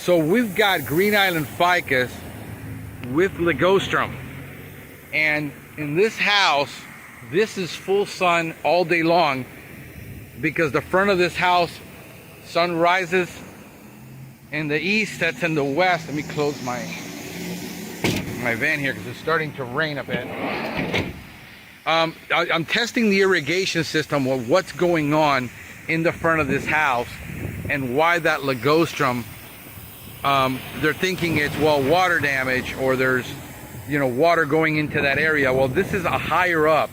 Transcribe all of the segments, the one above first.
So we've got Green Island Ficus with Ligustrum, and in this house, this is full sun all day long because the front of this house, sun rises in the east, sets in the west. Let me close my van here because it's starting to rain a bit. I'm testing the irrigation system of what's going on in the front of this house and why that Ligustrum, they're thinking it's, well, water damage, or there's, you know, water going into that area. Well, this is a higher up,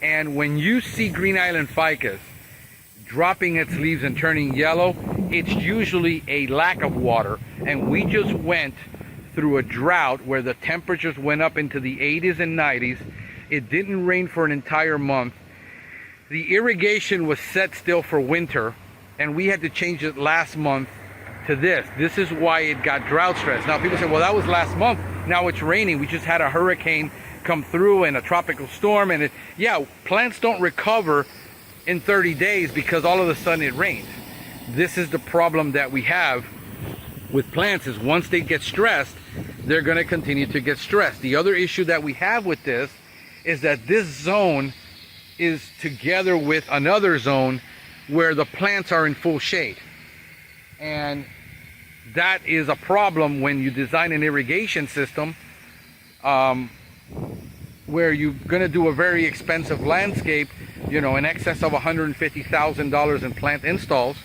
and when you see Green Island Ficus dropping its leaves and turning yellow, it's usually a lack of water. And we just went through a drought where the temperatures went up into the 80s and 90s. It didn't rain for an entire month. The irrigation was set still for winter, and we had to change it last month to this. This is why it got drought stress. Now people say, well, that was last month, now it's raining. We just had a hurricane come through and a tropical storm, and yeah, plants don't recover in 30 days because all of a sudden it rains. This is the problem that we have with plants, is once they get stressed, they're going to continue to get stressed. The other issue that we have with this is that this zone is together with another zone where the plants are in full shade. And that is a problem when you design an irrigation system where you're going to do a very expensive landscape, you know, in excess of $150,000 in plant installs,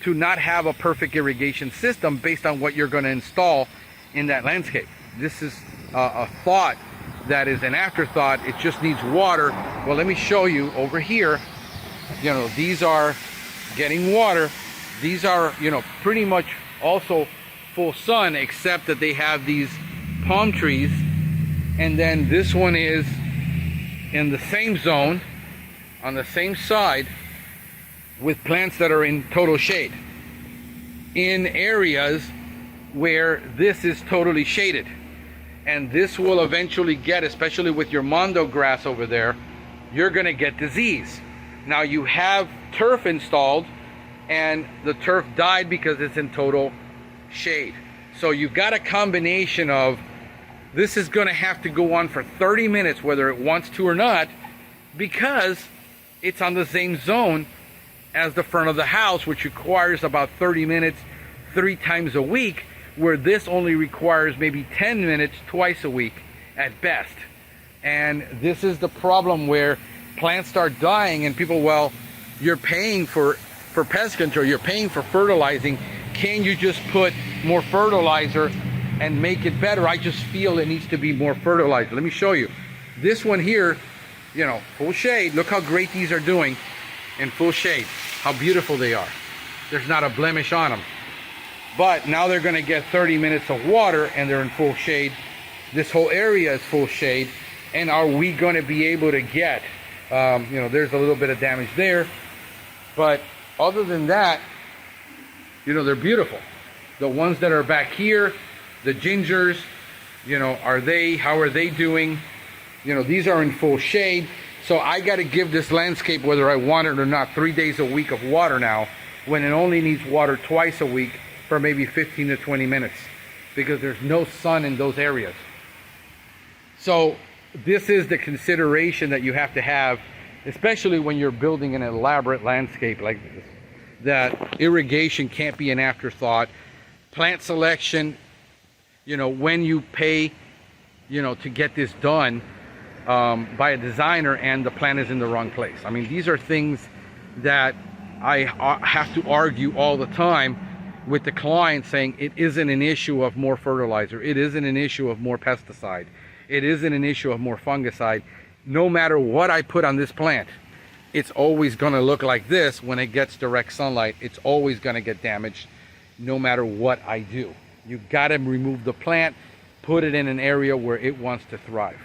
to not have a perfect irrigation system based on what you're going to install in that landscape. This is a thought that is an afterthought. It just needs water. Well, let me show you over here. You know, these are getting water. These are, you know, pretty much also full sun, except that they have these palm trees. And then this one is in the same zone, on the same side, with plants that are in total shade, in areas where this is totally shaded. And this will eventually get, especially with your mondo grass over there, you're going to get disease. Now you have turf installed, and the turf died because it's in total shade. So you've got a combination of, this is going to have to go on for 30 minutes whether it wants to or not, because it's on the same zone as the front of the house, which requires about 30 minutes 3 times a week, where this only requires maybe 10 minutes twice a week at best. And this is the problem where plants start dying, and people, well, you're paying for pest control, you're paying for fertilizing, can you just put more fertilizer and make it better? I just feel it needs to be more fertilizer. Let me show you. This one here, you know, full shade. Look how great these are doing in full shade. How beautiful they are. There's not a blemish on them. But now they're going to get 30 minutes of water, and they're in full shade. This whole area is full shade. And are we going to be able to get, you know, there's a little bit of damage there. But other than that, you know, they're beautiful. The ones that are back here, the gingers, you know, how are they doing? You know, these are in full shade. So I got to give this landscape, whether I want it or not, 3 days a week of water now, when it only needs water twice a week for maybe 15 to 20 minutes, because there's no sun in those areas. So this is the consideration that you have to have, especially when you're building an elaborate landscape like this, that irrigation can't be an afterthought. Plant selection, you know, when you pay, you know, to get this done by a designer and the plant is in the wrong place. I mean, these are things that I have to argue all the time with the client, saying it isn't an issue of more fertilizer, it isn't an issue of more pesticide, it isn't an issue of more fungicide. No matter what I put on this plant, it's always going to look like this. When it gets direct sunlight, it's always going to get damaged no matter what I do. You got to remove the plant, put it in an area where it wants to thrive.